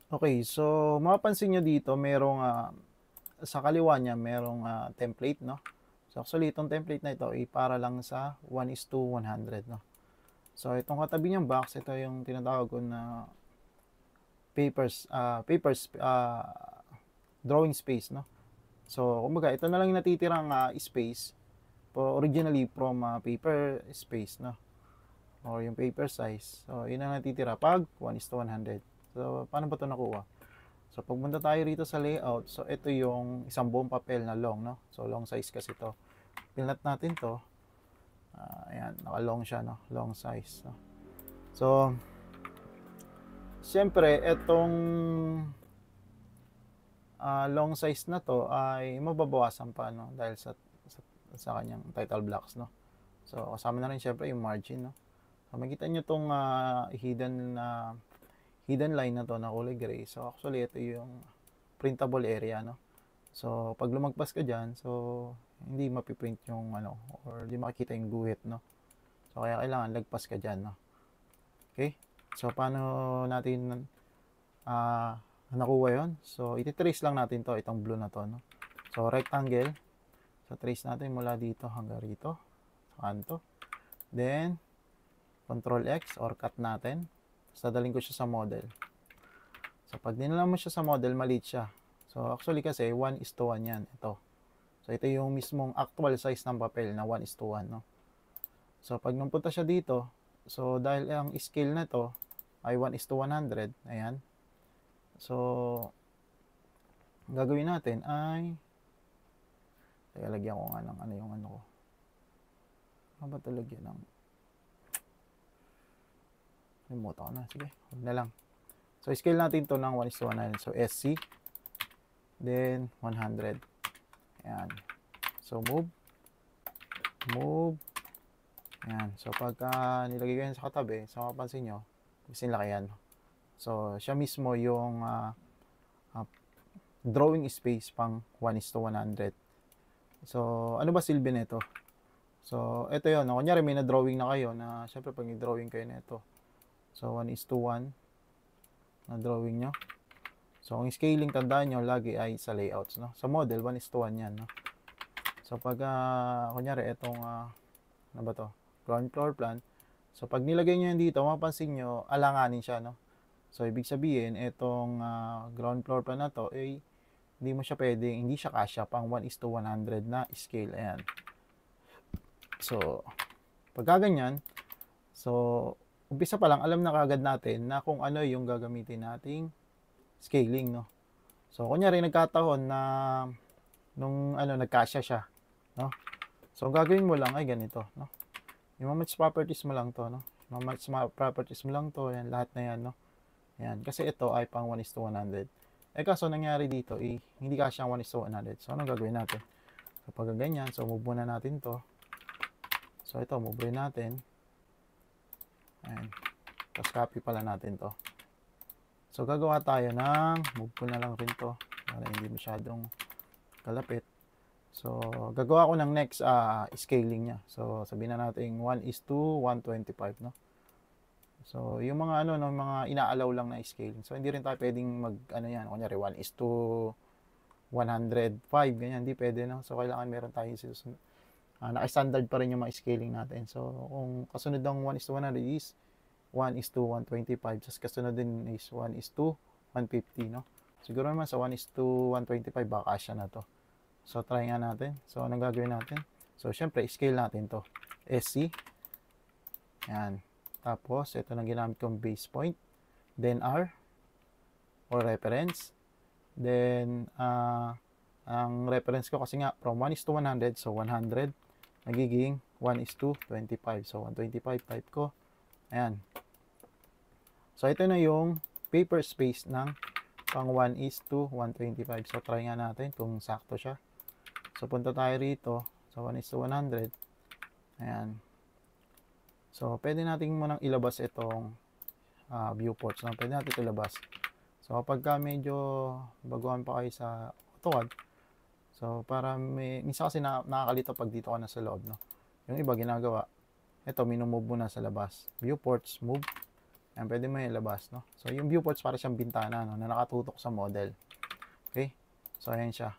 Okay, so mapapansin nyo dito merong sa kaliwa niya merong template, no? So actually itong template na ito ay para lang sa 1:100, no? So itong katabi niyang box, ito yung tinatawag ko na papers drawing space, no? So kumbaga ito na lang yung natitirang space originally from paper space, no? Or yung paper size. So yun ang natitira pag 1:100. So paano ba ito nakuha? So pagpunta tayo rito sa layout, so ito yung isang buong papel na long, no? So long size kasi to. Pinlat natin to. Ayan, naka-long siya, no? Long size. No? So siyempre itong long size na to ay mababawasan pa, no? Dahil sa kanyang title blocks, no? So kasama na rin siyempre yung margin, no? So makita nyo tong hidden line na to na kulay gray. So actually ito yung printable area, no? So pag lumagpas ka diyan, so hindi mapiprint yung ano or hindi makikita yung guhit, no? So kaya kailangan lagpas ka diyan, no? Okay? So paano natin nakuha 'yon? So iti-trace lang natin to, itong blue na to, no? So rectangle. So trace natin mula dito hanggang rito sa kanto. Then Control X or cut natin. Tapos dadaling ko siya sa model. So pag dinala mo siya sa model, maliit siya. So actually kasi 1:1 yan. Ito. So ito yung mismong actual size ng papel na 1:1, no? So pag nung siya dito, so dahil ang scale na to ay 1:100, ayan. So gagawin natin ay lagyan ko nga ng ano yung ano ko. Ano ba ito lagyan ng remote ako na. Sige, huwag na lang. So scale natin to ng 1:100. So SC. Then 100. Ayan. So move. Ayan. So pagka nilagay ko yan sa katabi, so mapapansin nyo, sinlaki yan. So siya mismo yung drawing space pang 1:100. So ano ba silbi nito? So ito yun. Kunyari may na-drawing na kayo na syempre pag i-drawing kayo nito. So 1:1 na drawing nyo. So ang scaling, tandaan nyo lagi ay sa layouts, no? Sa model 1:1 yan, no? So pag kunyari itong ano ba to? Ground floor plan. So pag nilagay nyo yan dito, mapapansin nyo alanganin siya, no? So ibig sabihin itong ground floor plan na to ay hindi mo siya pwedeng, hindi siya kasya pang 1:100 na scale. Ayan. So pagka ganyan, so umpisa pa lang alam na kagad natin na kung ano yung gagamitin nating scaling, no? So kunyari nagkataon na nung ano nagkasya siya, no? So gagawin mo lang ay ganito, no? Yung match properties mo lang to, no? Match properties mo lang to, yan lahat na yan, no? Yan, kasi ito ay pang 1:100. Eh kaso nangyari dito, hindi kasya ang 1:100. So anong gagawin natin? So pag ganyan, so move muna natin to. So ito, move rin natin. Ayan. Tapos copy pala natin to. So gagawa tayo ng, move ko na lang rin to para hindi masyadong kalapit. So gagawa ko ng next scaling niya. So sabihin na natin 1:125, no? So yung mga ano, no, mga inaalaw lang na scaling. So hindi rin tayo pwedeng mag ano yan, kunyari 1:105 ganyan, hindi pwede, no? So kailangan meron tayong susunod. Naka-standard pa rin yung mga scaling natin. So kung kasunod ng 1:100 is 1:125. Tapos kasunod din is 1:150, no? Siguro naman sa 1:125 baka kasya na to. So try nga natin. So anong gagawin natin? So syempre scale natin to. SC. Yan. Tapos ito na ginamit kong base point. Then R or reference. Then ang reference ko kasi nga from 1:100, so 100 nagiging 1:25. So 125 type ko. Ayan. So ito na yung paper space ng pang 1:125. So try nga natin kung sakto siya. So punta tayo rito sa 1:100. Ayan. So pwede natin munang ilabas itong viewports. No? Pwede natin ilabas. So kapag medyo baguhan pa kayo sa AutoCAD, so para minsan kasi nakakalito pag dito ka na sa loob. No? Yung iba ginagawa, ito minumove mo na sa labas. Viewports, move. Ayan, pwede mo ilabas, no? So, yung viewports para siyang bintana, no, na nakatutok sa model. Okay? So, ayan siya.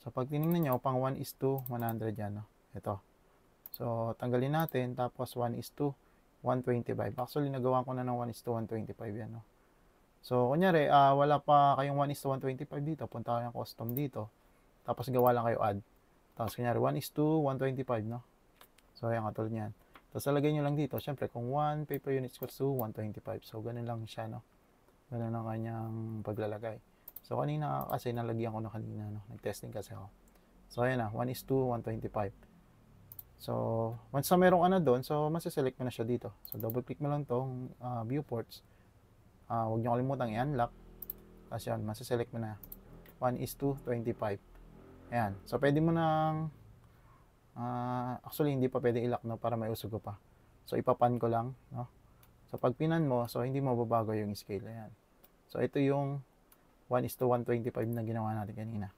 So, pag tinignan nyo, pang 1:100 yan, no? Ito. So, tanggalin natin, tapos 1:125. Actually, nagawa ko na ng 1:125 yan, no? So, kunyari, wala pa kayong 1:125 dito, punta kayong custom dito, tapos gawa lang kayo add. Tapos, kunyari, 1:125, no? So, ayan, katulad yan. Tapos, lagay nyo lang dito, syempre, kung 1 paper units equals to 125. So, ganun lang siya, no? Ganun ang kanyang paglalagay. So, kanina kasi nalagyan ko na kanina, no? Nag-testing kasi ako. So, ayan na, 1:125. So, once na merong ano doon, so, masiselect mo na siya dito. So, double-click mo lang tong viewports. Huwag nyo kalimutan i-unlock. Tapos yan, masiselect mo na 1:25. Ayan. So, pwede mo nang actually, hindi pa pwede i-lock, no? Para may usugo pa. So, ipapan ko lang, no? So, pag pinan mo, so, hindi mababago yung scale. Ayan. So, ito yung 1:125 na ginawa natin kanina.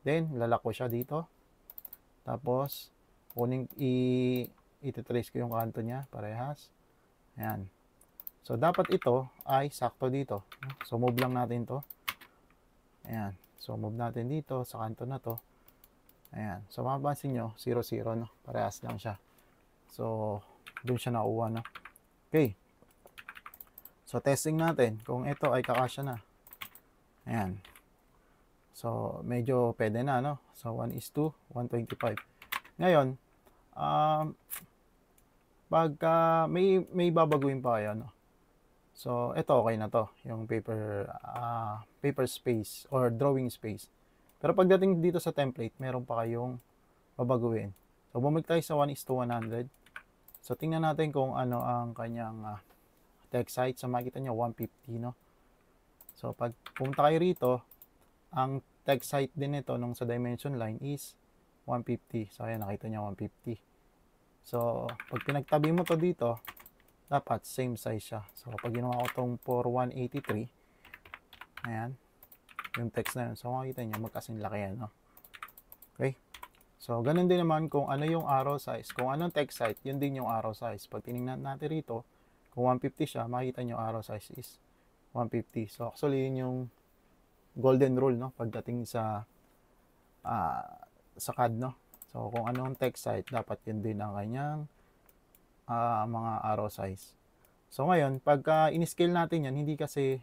Then, lalak ko siya dito. Tapos, ititrace ko yung kanto niya, parehas. Ayan. So, dapat ito ay sakto dito. So, move lang natin to. Ayan. So, move natin dito sa kanto na to. Ayan. So, mapapansin nyo, 0, 0, no? Parehas lang siya. So, doon siya nakuha, no? Okay. So, testing natin kung ito ay kakasya na. Ayan. So, medyo pwede na, no? So, 1:125. Ngayon, pagka may babaguhin pa kayo, no? So, ito okay na to. Yung paper space or drawing space. Pero pagdating dito sa template, meron pa kayong babaguhin. So, bumalik tayo sa 1:100. So, tingnan natin kung ano ang kanyang text height. So, makikita nyo, 150, no? So, pag pumunta kayo rito, ang text height din nito nung sa dimension line is 150. So, ayan, nakita nyo, 150. So, pag pinagtabi mo to dito, dapat same size siya. So, pag ginawa ko itong for 183, ayan, yung text na yun. So, makikita nyo, magkasing laki yan, no? Okay? So, ganun din naman kung ano yung arrow size. Kung anong text height, yun din yung arrow size. Pag tinignan natin rito, kung 150 siya, makikita nyo arrow size is 150. So, actually, yun yung golden rule, no? Pagdating sa CAD, no? So, kung anong text height, dapat yun din ang kanyang mga arrow size. So, ngayon, pagka in-scale natin yan, hindi kasi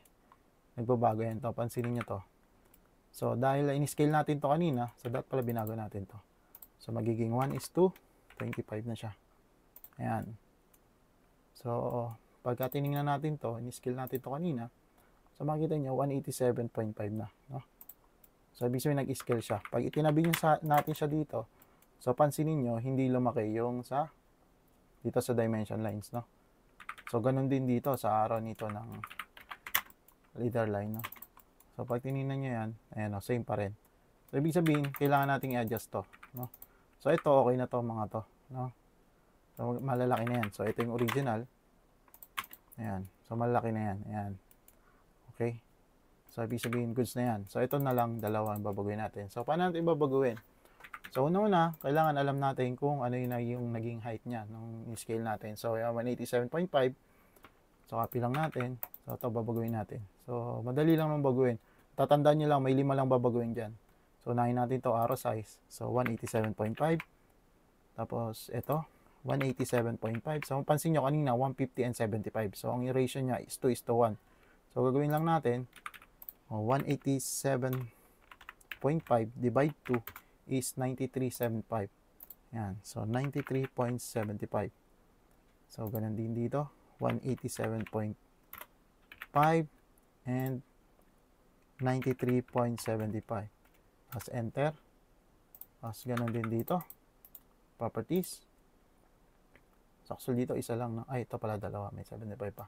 nagbabago yan to. Pansinin nyo to. So, dahil in-scale natin to kanina, so dapat pala binago natin to. So, magiging 1:25 na siya. Ayan. So, pagka tinignan natin to, in-scale natin to kanina, so makikita nyo, 187.5 na. No? So, ibig sabihin nag-scale siya. Pag itinabi nyo natin siya dito, so, pansinin nyo, hindi lumaki yung dito sa dimension lines, no? So, ganun din dito sa arrow nito ng leader line, no? So, pag tinignan nyo yan, ayan, no, same pa rin. So, ibig sabihin, kailangan nating i-adjust to, no? So, ito, okay na to, mga to, no? So, malalaki na yan. So, ito yung original. Ayan. So, malalaki na yan. Ayan. Okay? So, ibig sabihin, goods na yan. So, ito na lang, dalawa ang babaguhin natin. So, paano natin babaguhin? So, una-una, kailangan alam natin kung ano yung naging height niya nung scale natin. So, 187.5. So, copy lang natin. So, ito, babaguhin natin. So, madali lang nung baguhin. Tatandaan nyo lang, may 5 lang babaguhin dyan. So, unahin natin to arrow size. So, 187.5. Tapos, ito, 187.5. So, pansin nyo kanina, 150 and 75. So, ang ratio niya is 2:1. So, gagawin lang natin, 187.5 divide 2 is 93.75. Yan. So, 93.75. So, ganun din dito. 187.5 and 93.75. Tapos, enter. Tapos, ganun din dito. Properties. So, actually dito, isa lang. No? Ay, ito pala dalawa. May 75 pa.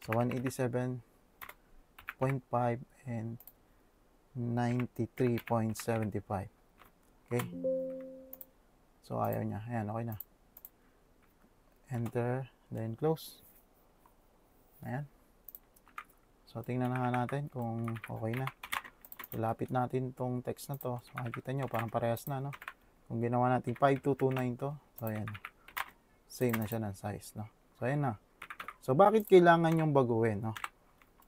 So, 187.5 and 93.75. Okay. So, ayaw niya. Ayan, okay na. Enter, then close. Ayan. So, tingnan na nga natin kung okay na. So, lapit natin tong text na to. So, makikita nyo, parang parehas na, no? Kung ginawa natin 5229 to. So, ayan. Same na siya ng size, no? So, ayan na. So, bakit kailangan yung baguhin, no?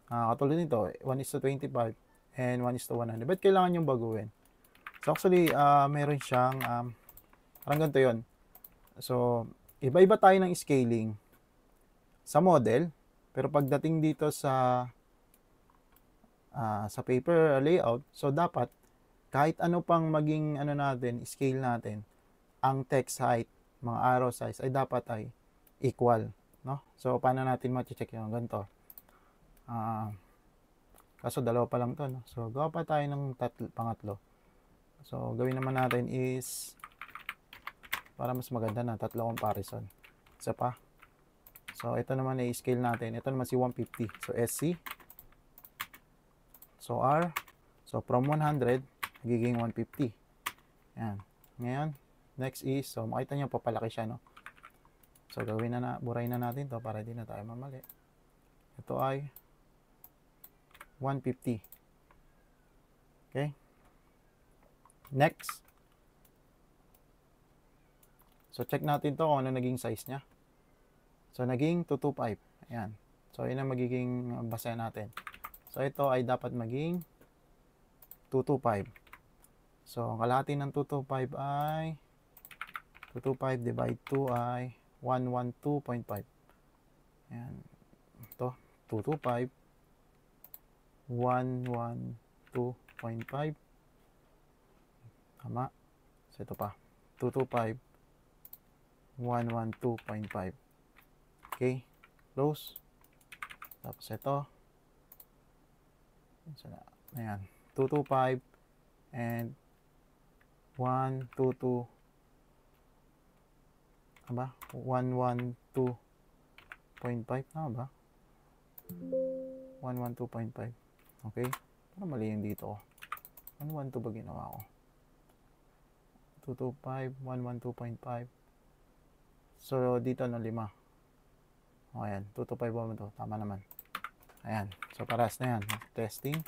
Katulad nito, 1:25 and 1:100. Ba't kailangan yung baguhin? So, actually, meron siyang, parang ganito yun. So, iba-iba tayo ng scaling sa model, pero pagdating dito sa paper layout, so dapat kahit ano pang maging ano natin, scale natin, ang text height, mga arrow size ay dapat ay equal, no? So paano natin ma-check yung ganito? Kaso dalawa pa lang to, no? So gawa pa tayo ng pangatlo. So gawin naman natin is para mas maganda na tatlo comparison. Isa pa. So ito naman ay scale natin. Ito naman si 150. So SC. So R. So from 100 magiging 150. Yan. Ngayon, next is, so makita nyo papalaki siya, no? So gawin burahin na natin to para hindi na tayo mamali. Ito ay 150. Okay? Next. So check natin to kung ano naging size niya. So naging 225. Ayan. So yun ang magiging base natin. So ito ay dapat maging 225. So ang kalahati ng 225 ay 225 divide 2 ay 112.5. Ayan. Ito, 225 112.5. Tama. So ito pa. 225 112.5. Okay. Close. Tapos ito. Ayan. 225 and 122. Aba? 112.5. Tama ba? 112.5. Okay. Para mali yung dito. 112 ba ginawa ko? 225, 112.5. So, dito na 5. O, ayan. 225, 112. Tama naman. Ayan. So, paras na yan. Testing.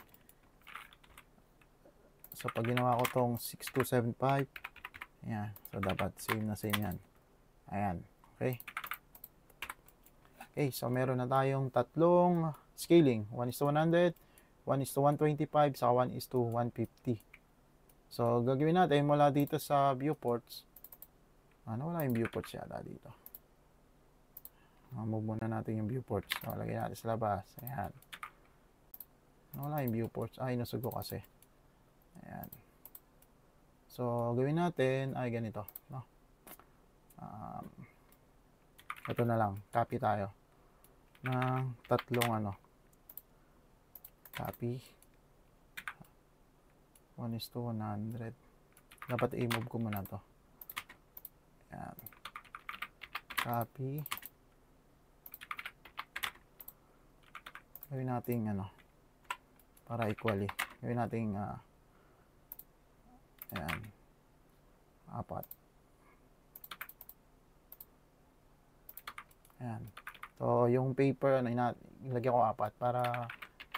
So, pag ginawa ko tong 6275, ayan. So, dapat same na same yan. Ayan. Okay. Okay. So, meron na tayong tatlong scaling. 1:100, 1:125, saka 1:150. So, gagawin natin mula dito sa viewports. Wala yung viewports yata dito. Move muna natin yung viewports. So, lagay natin sa labas. Ayan. Wala yung viewports. Ay, nasugo kasi. Ayan. So, gawin natin ay ganito. No? Ito na lang. Copy tayo. Ng tatlong Copy. 1:100. Dapat i-move ko muna to. Ayan. Copy. Gawin natin para equally. Gawin natin ayan. 4. Ayan. So, yung paper, ilagay ko 4 para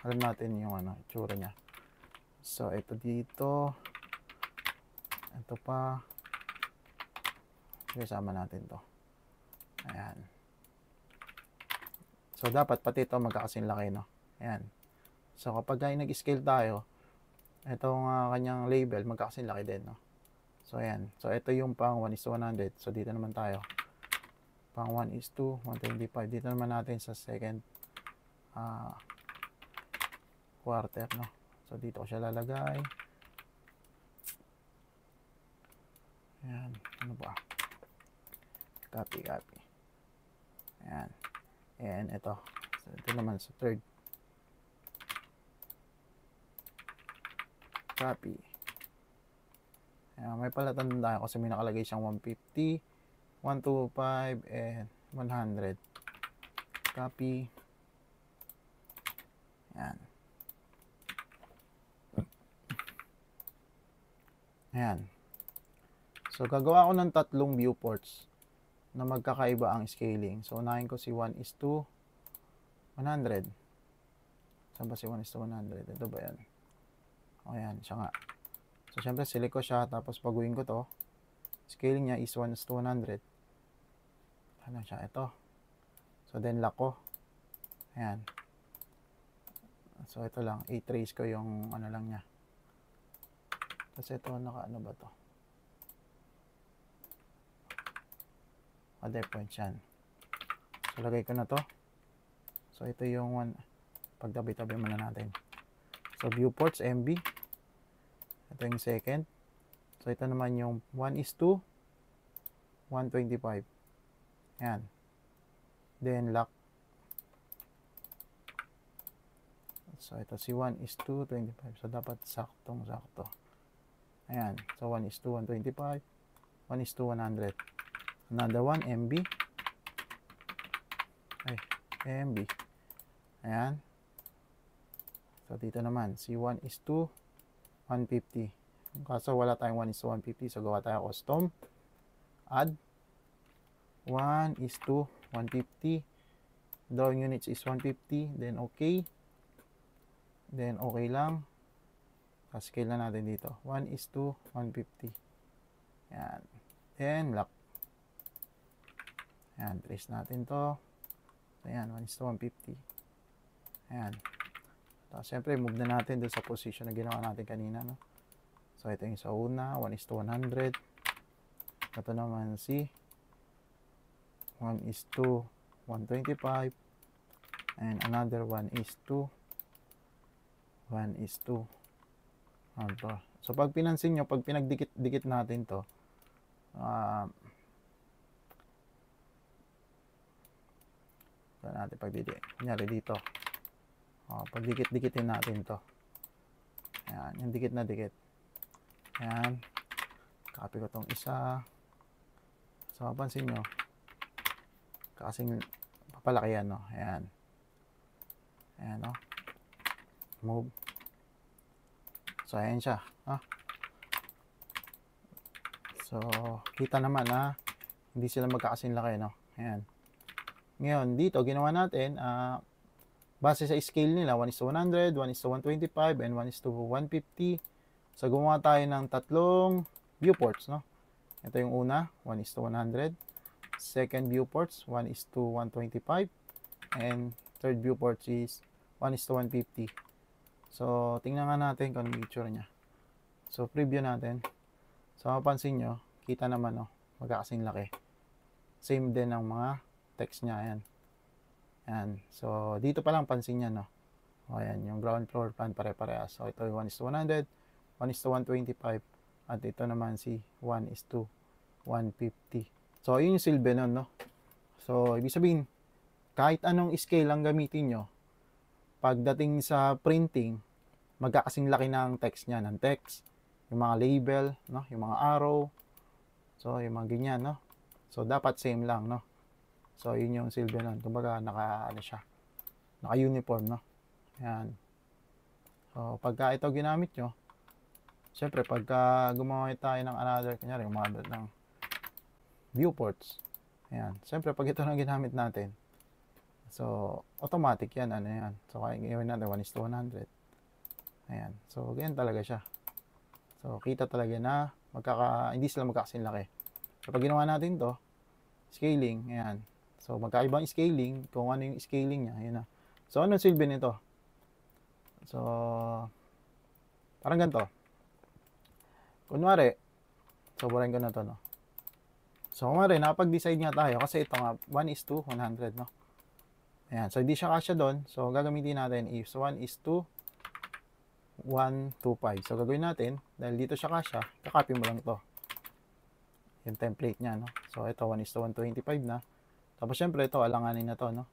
alam natin yung itsura niya. So, ito dito. Ito pa. Kasama natin to. Ayan. So, dapat pati ito magkakasing laki, no? Ayan. So, kapag nag-scale tayo, itong kanyang label, magkakasing laki din, no? So, ayan. So, ito yung pang 1:100. So, dito naman tayo. Pang 1:125. Dito naman natin sa second quarter, no? So, dito ko siya lalagay. Ayan. Ano ba? Copy. Ayan. And ito. So, ito naman sa third. Copy. Ayan. May palatandaan tayo kasi may nakalagay siyang 150, 125, and 100. Copy. Ayan. Ayan. So, gagawa ko ng tatlong viewports na magkakaiba ang scaling. So, unahin ko si 1:100. Saan ba si 1:100? Ito ba yan? O, yan. Siya nga. So, syempre, select ko siya. Tapos, baguhin ko to. Scaling niya is 1:100. Ano siya? Ito. So, then, lock ko. Ayan. So, ito lang. I-trace ko yung ano lang niya. Kasi ito, ano ba to? Other points yan. So, lagay ko na to. So, ito yung one. Pagtabi-tabi muna natin. So, viewports, MB. Ito yung second. So, ito naman yung 1:125. Ayan. Then, lock. So, ito si 1:25. So, dapat saktong-sakto. Ayan. So, 1:125. 1:100. Another one, MB. Ay, MB. Ayan. So, dito naman, si 1:150. Kaso wala tayong 1:150. So, gawa tayo custom. Add. 1:150. Drawing units is 150. Then, okay. Then, okay lang. Scale na natin dito. 1:150. Ayan. Then, lock. Ayan. Trace natin to. Ayan. 1:150. Ayan. Tapos, syempre, move na natin doon sa position na ginawa natin kanina, no? So, ito yung sa una. 1:100. Ito naman si 1:125. And another 1:1. So, pag pinansin nyo, pag pinagdikit-dikit natin to, saan natin pagdidikit? Kunyari dito. Pag dikit-dikitin natin to. Ayan, yung dikit na dikit. Ayan. Copy ko tong isa. So, mapansin nyo, kasing papalaki yan, no? Ayan. Ayan, no? Move. So, ayan siya. So, kita naman na hindi sila magkakasing laki, no? Ayan. Ngayon, dito, ginawa natin, base sa scale nila, 1:100, 1:125, and 1:150. So, gumawa tayo ng tatlong viewports, no? Ito yung una, 1:100. Second viewports, 1:125. And third viewports is 1:150. So, tingnan nga natin kung ano yung picture niya. So, preview natin. So, mapansin nyo, kita naman, no? Magkakasing laki. Same din ang mga text niya. Ayan. Ayan. So, dito pa lang pansin niya, no? O, ayan. Yung ground floor plan pare-parehas. So, ito yung 1:100, 1:125, at ito naman si 1:150. So, yun yung silbi nun, no? So, ibig sabihin, kahit anong scale ang gamitin nyo, pagdating sa printing, magkakasing laki ng text niya, ng text, yung mga label, no? Yung mga arrow. So, yung mga ganyan, no? So, dapat same lang, no? So, yun yung silbi nun. Kumbaga, naka-uniform, no? Ayan. So, pagka ito ginamit nyo, syempre, pagka gumawa tayo ng another, kunyari, umabot ng viewports. Ayan. Syempre, pag ito na ginamit natin, so, automatic yan, ano yan. So, kaya gawin natin 1:100. Ayan. So, ganyan talaga siya. So, kita talaga na hindi sila magkakasing laki. So, pag ginawa natin to, scaling, ayan. So, magkaibang scaling, kung ano yung scaling niya, ayan na. So, ano silbi nito? So, parang ganito. Kunwari, sobrahin ko na to, no? So, kunwari, napag-decide nga tayo, kasi ito nga, 1:100, no? Ayan. So, hindi siya kasya doon. So, gagamitin natin is 1:125. So, gagawin natin, dahil dito siya kasya, kakopy mo lang to. Yung template niya, no? So, ito, 1:125 na. Tapos, syempre, ito, alanganin na to, no?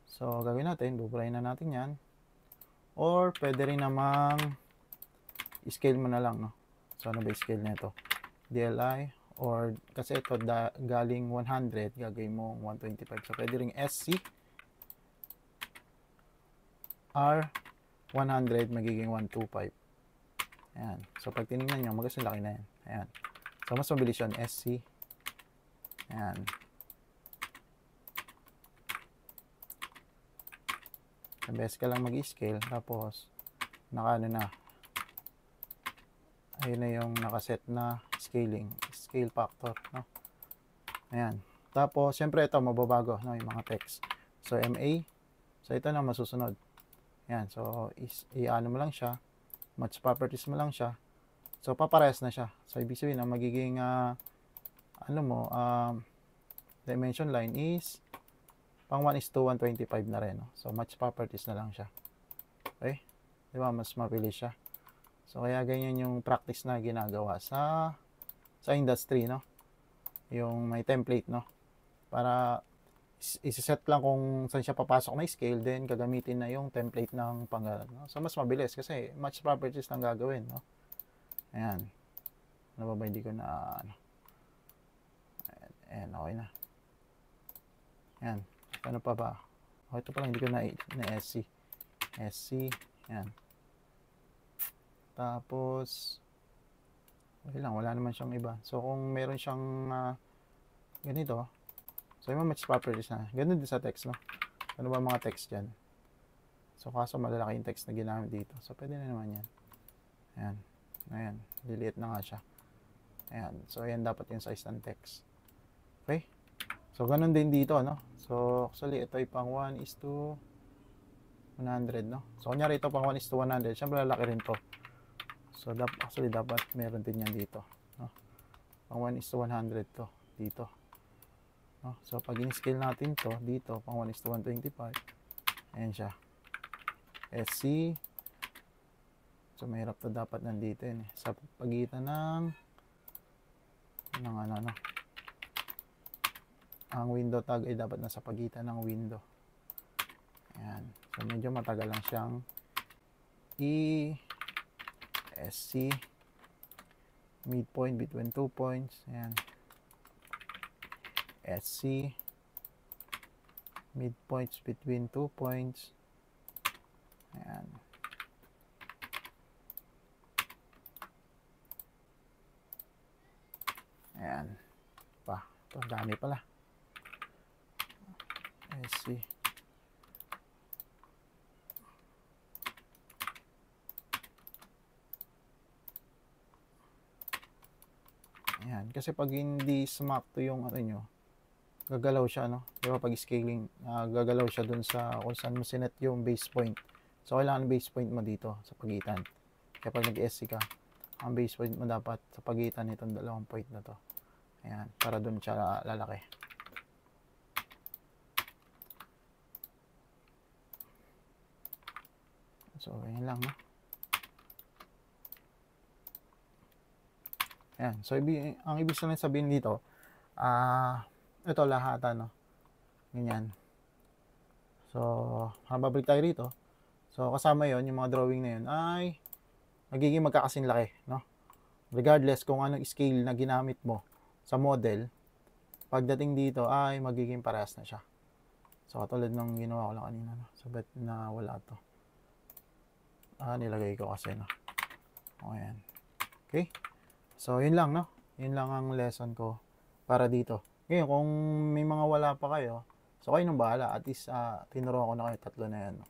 So, gagawin natin, buburahin na natin yan. Or, pwede rin namang scale mo na lang, no? So, ano ba yung scale nito? DLI, or, kasi ito, galing 100, gagawin mo 125. So, pwede rin SC, R100 magiging 125. Ayan. So, pag tinignan nyo, magkasing laki na yan. Ayan. So, mas mabilis yun. SC. Ayan. Best ka lang mag-scale. Tapos, naka-ano na. Ayun na yung nakaset na scaling. Scale factor. No? Ayan. Tapos, syempre ito, mababago. No? Yung mga text. So, MA. So, ito na masusunod. Yan. So, i-ano mo lang siya. Match properties mo lang siya. So, paparehas na siya. So, ibig sabihin, ang magiging, dimension line is pang 1:125 na rin. No? So, match properties na lang siya. Okay? Di ba? Mas mabilis siya. So, kaya ganyan yung practice na ginagawa sa industry, no? Yung may template, no? Para isiset lang kung saan siya papasok na scale, then gagamitin na yung template ng panggalan, no? So, mas mabilis kasi match properties lang gagawin, no? Ayan. Ano ba ba? Hindi ko na, ayan, okay na. Ayan. Ano pa ba? Oh, ito pala, hindi ko na SC. SC. Ayan. Tapos, okay lang, wala naman siyang iba. So, kung meron siyang ganito, so yung match properties na. Ganun din sa text, no? Ano ba mga text dyan? So, kaso malalaki yung text na ginamit dito. So, pwede na naman yan. Ayan. Ayan. Liliit na nga siya. Ayan. So, ayan dapat yung size ng text. Okay? So, ganun din dito, no? So, actually, ito ay pang 1:100, no? So, kunyari ito pang 1:100. Siyempre, lalaki rin to. So, actually, dapat meron din yan dito, no? Pang 1:100 to, dito. No? So, pag in-scale natin to, dito, pang 1:125. Ayan siya. SC. So, mahirap to dapat nandito yun, eh. Sa pagitan ng ang window tag ay dapat nasa pagitan ng window. Ayan. So, medyo matagal lang siyang SC midpoint between 2 points. Ayan. SC midpoints between 2 points. Ayan. Ayan. Ito, dami pala. SC. Ayan. Kasi pag hindi smack to yung ano nyo, gagalaw siya, no? Diba pag scaling, gagalaw siya dun sa kung saan mo sinet yung base point. So, kailangan base point mo dito sa pagitan. Kaya pag nag-SC ka, ang base point mo dapat sa pagitan nitong dalawang point na to. Ayan. Para dun siya lalaki. So, ayan lang, no? Ayan. So, ang ibig sabihin dito, ito lahatan, no? Ganyan. So, hababalik tayo rito. So, kasama yon yung mga drawing na yun ay magiging magkakasing laki, no? Regardless kung anong scale na ginamit mo sa model, pagdating dito ay magiging parehas na siya. So, katulad ng ginawa ko lang kanina, no? Sabat na wala to. Nilagay ko kasi, no? O, ayan. Okay? So, yun lang, no? Yun lang ang lesson ko para dito. Ngayon, kung may mga wala pa kayo, so kayo nang bahala. At least, tinuruan ko na kayo tatlo na yan, no?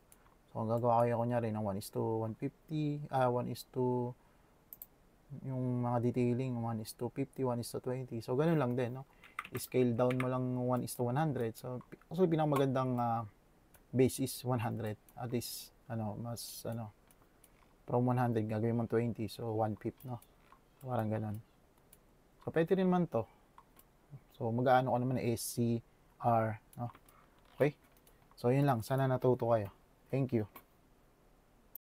So, kung gagawa kayo kunyari ng 1:150, yung mga detailing, 1:50, 1:20. So, ganun lang din, no? I-scale down mo lang 1:100. So, pinakamagandang base is 100. At least, from 100, gagawin mo 20. So, 1/5, no? Parang ganun. So, pwede rin man to. So, mag-aano ko naman SCR, no? Okay? So, yun lang. Sana natuto kayo. Thank you.